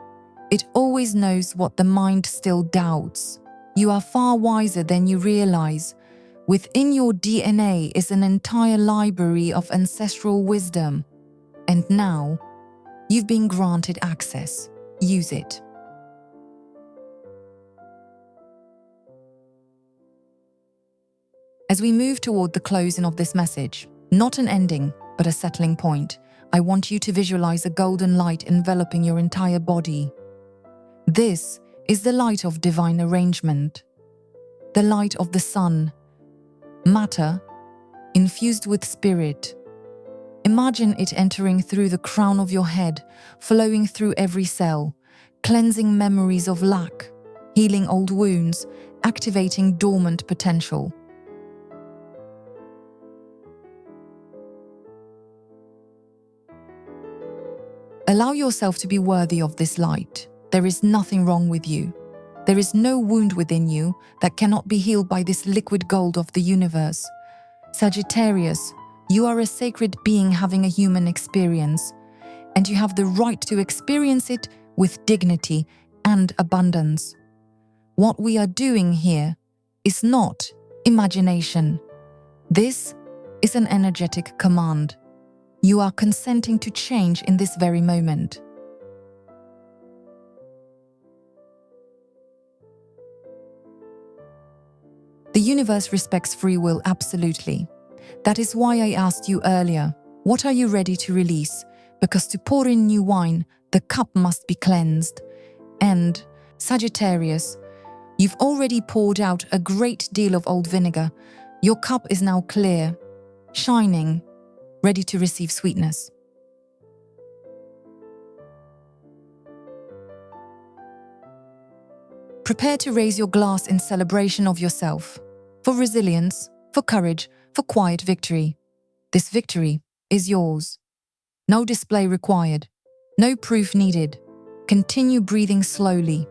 It always knows what the mind still doubts. You are far wiser than you realize. Within your DNA is an entire library of ancestral wisdom. And now, you've been granted access. Use it. As we move toward the closing of this message, not an ending, but a settling point, I want you to visualize a golden light enveloping your entire body. This is the light of divine arrangement, the light of the sun, matter infused with spirit. Imagine it entering through the crown of your head, flowing through every cell, cleansing memories of lack, healing old wounds, activating dormant potential. Allow yourself to be worthy of this light. There is nothing wrong with you. There is no wound within you that cannot be healed by this liquid gold of the universe. Sagittarius, you are a sacred being having a human experience, and you have the right to experience it with dignity and abundance. What we are doing here is not imagination. This is an energetic command. You are consenting to change in this very moment. The universe respects free will absolutely. That is why I asked you earlier, what are you ready to release? Because to pour in new wine, the cup must be cleansed. And, Sagittarius, you've already poured out a great deal of old vinegar. Your cup is now clear, shining, ready to receive sweetness. Prepare to raise your glass in celebration of yourself, for resilience, for courage, for quiet victory. This victory is yours. No display required, no proof needed. Continue breathing slowly.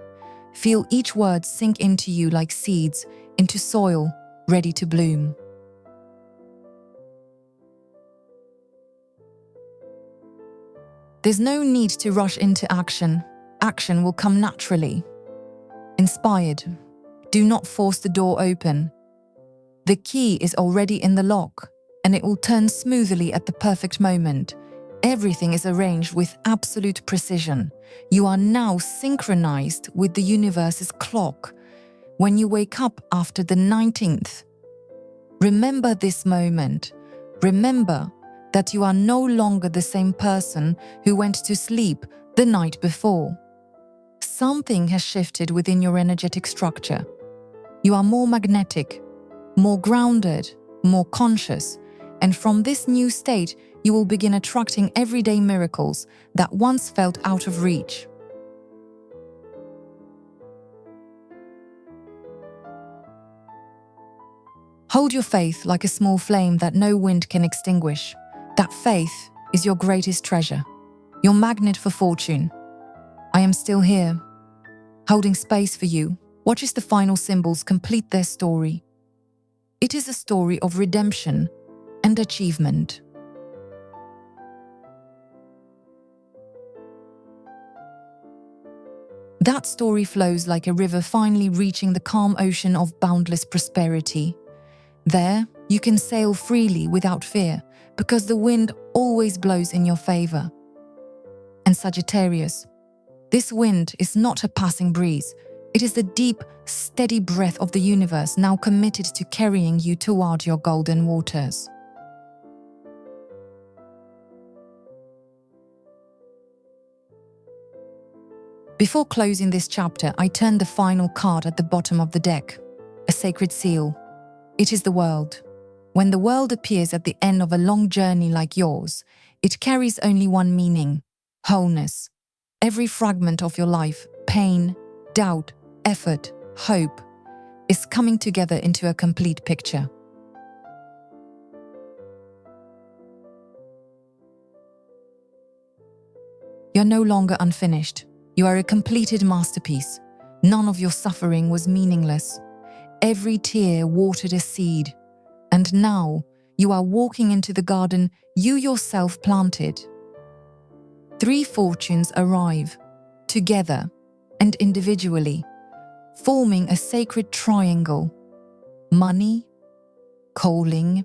Feel each word sink into you like seeds, into soil, ready to bloom. There's no need to rush into action. Action will come naturally. Inspired. Do not force the door open. The key is already in the lock, and it will turn smoothly at the perfect moment. Everything is arranged with absolute precision. You are now synchronized with the universe's clock. When you wake up after the 19th, remember this moment. Remember that you are no longer the same person who went to sleep the night before. Something has shifted within your energetic structure. You are more magnetic, more grounded, more conscious, and from this new state, you will begin attracting everyday miracles that once felt out of reach. Hold your faith like a small flame that no wind can extinguish. That faith is your greatest treasure, your magnet for fortune. I am still here, holding space for you. Watch as the final symbols complete their story. It is a story of redemption and achievement. That story flows like a river finally reaching the calm ocean of boundless prosperity. There, you can sail freely without fear, because the wind always blows in your favor. And Sagittarius, this wind is not a passing breeze. It is the deep, steady breath of the universe now committed to carrying you toward your golden waters. Before closing this chapter, I turned the final card at the bottom of the deck, a sacred seal. It is the world. When the world appears at the end of a long journey like yours, it carries only one meaning: wholeness. Every fragment of your life, pain, doubt, effort, hope, is coming together into a complete picture. You're no longer unfinished. You are a completed masterpiece. None of your suffering was meaningless. Every tear watered a seed. And now you are walking into the garden you yourself planted. 3 fortunes arrive, together and individually, forming a sacred triangle: money, calling,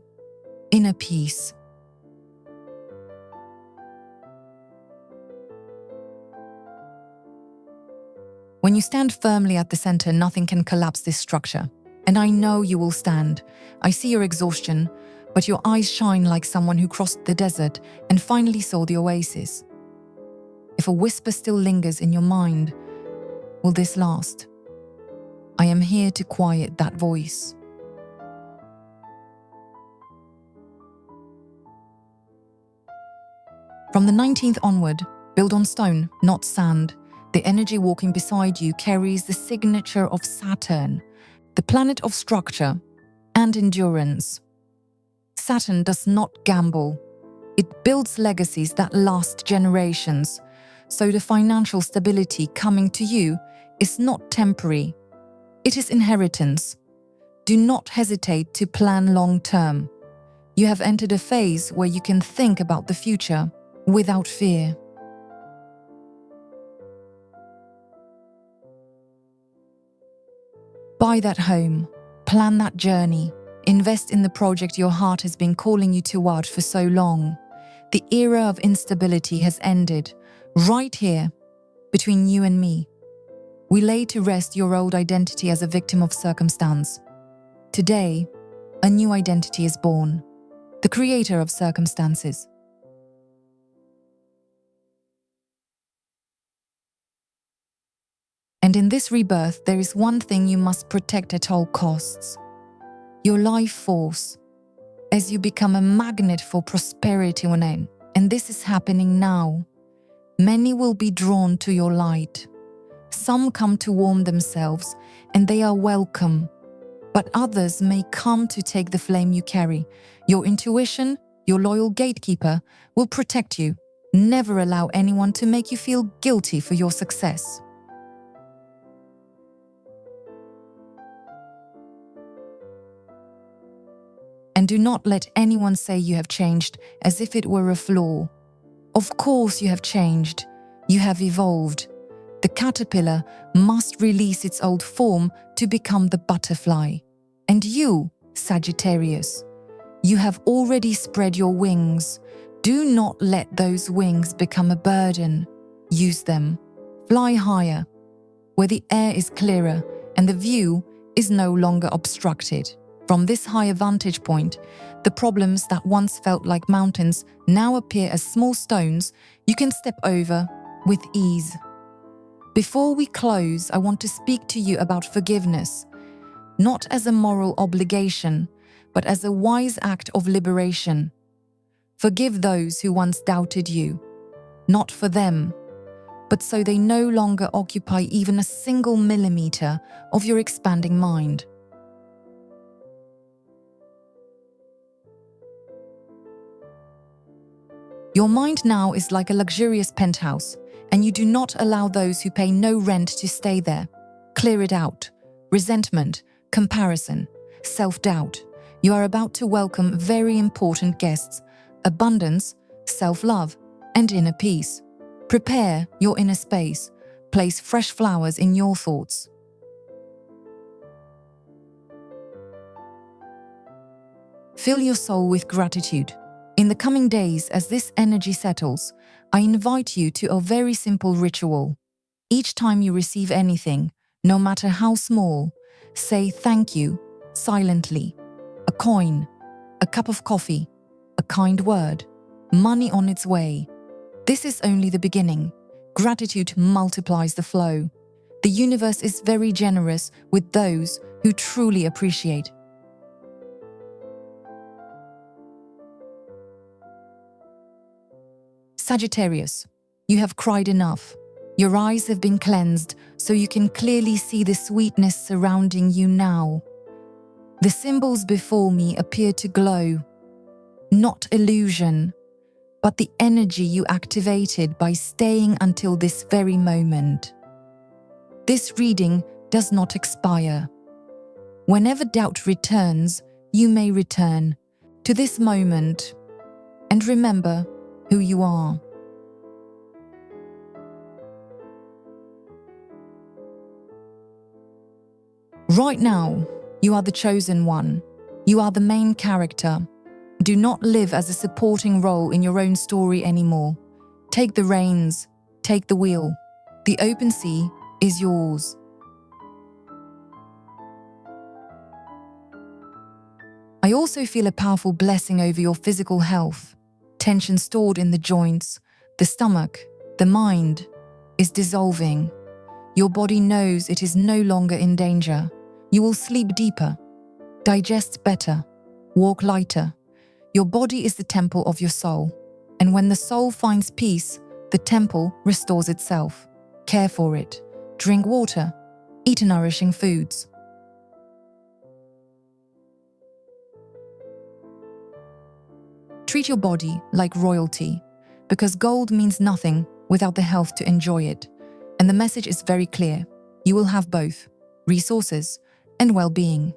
inner peace. When you stand firmly at the center, nothing can collapse this structure. And I know you will stand. I see your exhaustion, but your eyes shine like someone who crossed the desert and finally saw the oasis. If a whisper still lingers in your mind, will this last? I am here to quiet that voice. From the 19th onward, build on stone, not sand. The energy walking beside you carries the signature of Saturn, the planet of structure and endurance. Saturn does not gamble. It builds legacies that last generations. So the financial stability coming to you is not temporary. It is inheritance. Do not hesitate to plan long term. You have entered a phase where you can think about the future without fear. Buy that home, plan that journey, invest in the project your heart has been calling you toward for so long. The era of instability has ended, right here, between you and me. We lay to rest your old identity as a victim of circumstance. Today, a new identity is born, the creator of circumstances. And in this rebirth, there is one thing you must protect at all costs: your life force, as you become a magnet for prosperity within. And this is happening now. Many will be drawn to your light. Some come to warm themselves, and they are welcome. But others may come to take the flame you carry. Your intuition, your loyal gatekeeper, will protect you. Never allow anyone to make you feel guilty for your success. And do not let anyone say you have changed as if it were a flaw. Of course you have changed. You have evolved. The caterpillar must release its old form to become the butterfly. And you, Sagittarius, you have already spread your wings. Do not let those wings become a burden. Use them. Fly higher, where the air is clearer and the view is no longer obstructed. From this higher vantage point, the problems that once felt like mountains now appear as small stones you can step over with ease. Before we close, I want to speak to you about forgiveness, not as a moral obligation, but as a wise act of liberation. Forgive those who once doubted you, not for them, but so they no longer occupy even a single millimeter of your expanding mind. Your mind now is like a luxurious penthouse, and you do not allow those who pay no rent to stay there. Clear it out. Resentment, comparison, self-doubt. You are about to welcome very important guests: abundance, self-love, and inner peace. Prepare your inner space. Place fresh flowers in your thoughts. Fill your soul with gratitude. In the coming days, as this energy settles, I invite you to a very simple ritual. Each time you receive anything, no matter how small, say thank you silently. A coin, a cup of coffee, a kind word, money on its way. This is only the beginning. Gratitude multiplies the flow. The universe is very generous with those who truly appreciate. Sagittarius, you have cried enough. Your eyes have been cleansed, so you can clearly see the sweetness surrounding you now. The symbols before me appear to glow. Not illusion, but the energy you activated by staying until this very moment. This reading does not expire. Whenever doubt returns, you may return to this moment and remember who you are. Right now, you are the chosen one. You are the main character. Do not live as a supporting role in your own story anymore. Take the reins, take the wheel. The open sea is yours. I also feel a powerful blessing over your physical health. Tension stored in the joints, the stomach, the mind is dissolving. Your body knows it is no longer in danger. You will sleep deeper, digest better, walk lighter. Your body is the temple of your soul, and when the soul finds peace, the temple restores itself. Care for it. Drink water. Eat nourishing foods. Treat your body like royalty, because gold means nothing without the health to enjoy it. And the message is very clear. You will have both resources and well-being.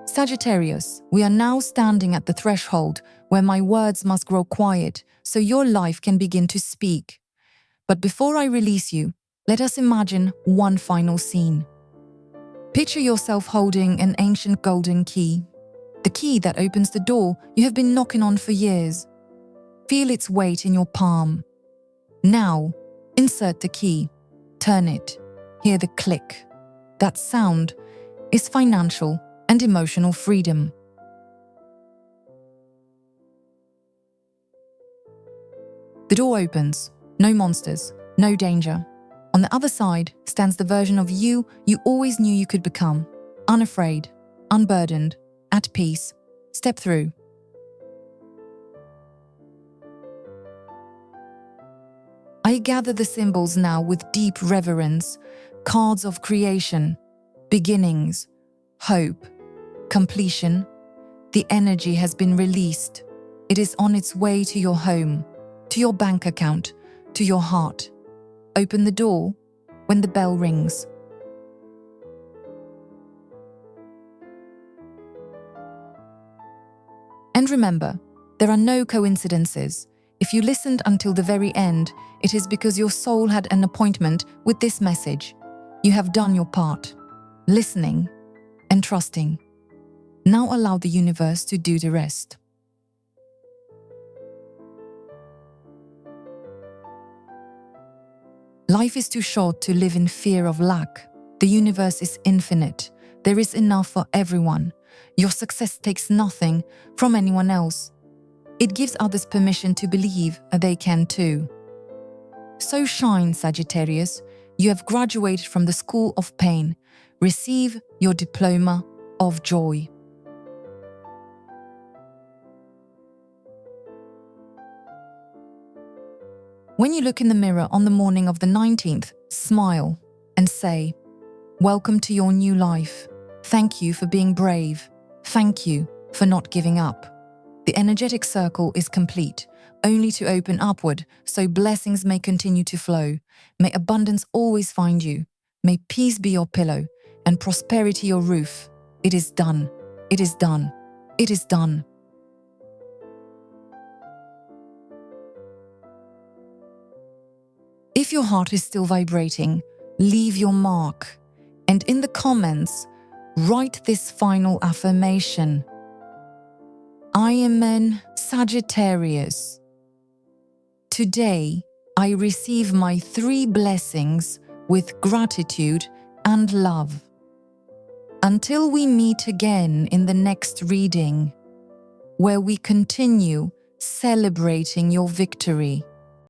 Sagittarius, we are now standing at the threshold where my words must grow quiet so your life can begin to speak. But before I release you, let us imagine one final scene. Picture yourself holding an ancient golden key, the key that opens the door you have been knocking on for years. Feel its weight in your palm. Now, insert the key, turn it, hear the click. That sound is financial and emotional freedom. The door opens, no monsters, no danger. On the other side stands the version of you always knew you could become. Unafraid, unburdened, at peace. Step through. I gather the symbols now with deep reverence. Cards of creation, beginnings, hope, completion. The energy has been released. It is on its way to your home, to your bank account, to your heart. Open the door when the bell rings. And remember, there are no coincidences. If you listened until the very end, it is because your soul had an appointment with this message. You have done your part, listening and trusting. Now allow the universe to do the rest. Life is too short to live in fear of lack. The universe is infinite. There is enough for everyone. Your success takes nothing from anyone else. It gives others permission to believe they can too. So shine, Sagittarius. You have graduated from the school of pain. Receive your diploma of joy. When you look in the mirror on the morning of the 19th, smile and say, "Welcome to your new life. Thank you for being brave. Thank you for not giving up." The energetic circle is complete, only to open upward so blessings may continue to flow. May abundance always find you. May peace be your pillow and prosperity your roof. It is done. It is done. It is done. If your heart is still vibrating, leave your mark. And in the comments, write this final affirmation. I am an Sagittarius. Today, I receive my 3 blessings with gratitude and love. Until we meet again in the next reading, where we continue celebrating your victory.